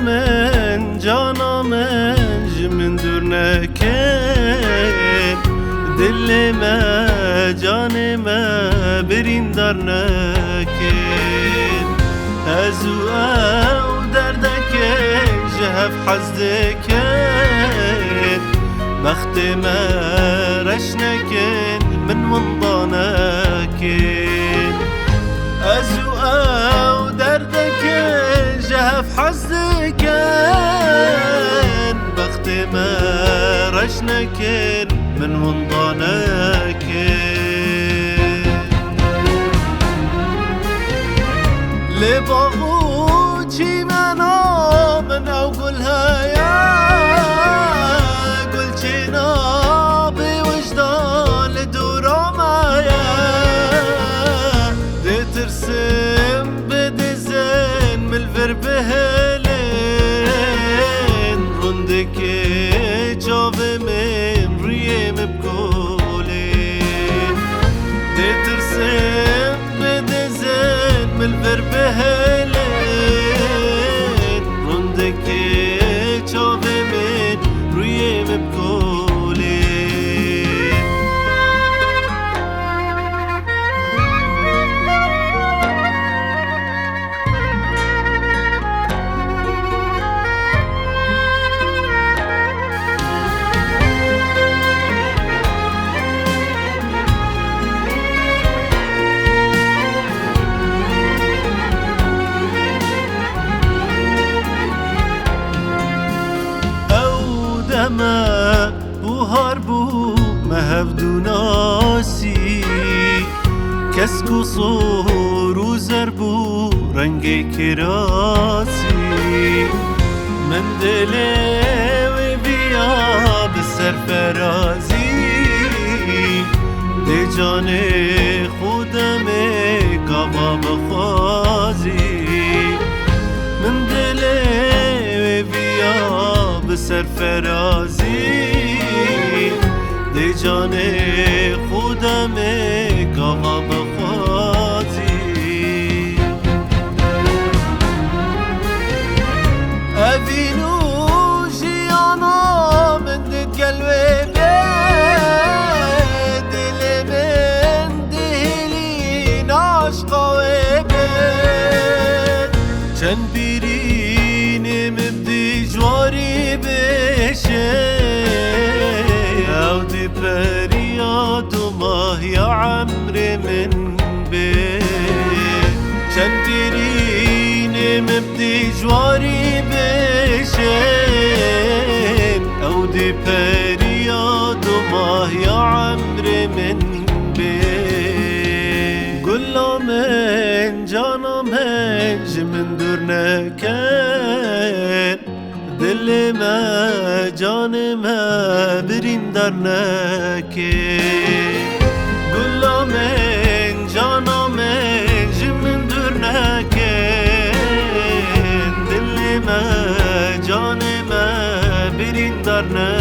من جانا من جمن دور نکن دل ما جان ما برین دار نکن ازو او دردک جهف حزدکن بخت ما رش نکن من منضانکن ازو او دردك جهف حزدكن بخت ما رشنكن من منضانكن لبغو چي منا من او قولها يا قول چينا بوجدان لدورا مايا دي ترسم بدزن من الفرب هلين رندك جاف من ريم بقولين دي ترسم بدزن من الفرب هلين رندك جاف من ريم بقولين ما بوهار بو مهفدو ناسي كسكو صور وزربو رنگ كراسي من دلي بيا بالسرفرازي دي جاني خودمي قابا بخوازي من دلي بيا سرفرازی دی جان خودم گاوا بخوازی اوینو جیانا من دید گلوه به دل من دهلی ناشقا به چند بیرینم بدی جواری او دي برياد الله يا عمري من بيت شنترين مبدي جواري بشين او دي برياد الله يا عمري من بيت قل من جانا من جمن دور نكن دل ما جان ما برین در نکن گل من جانا من جمن دور نکن دل ما جان ما برین در نکن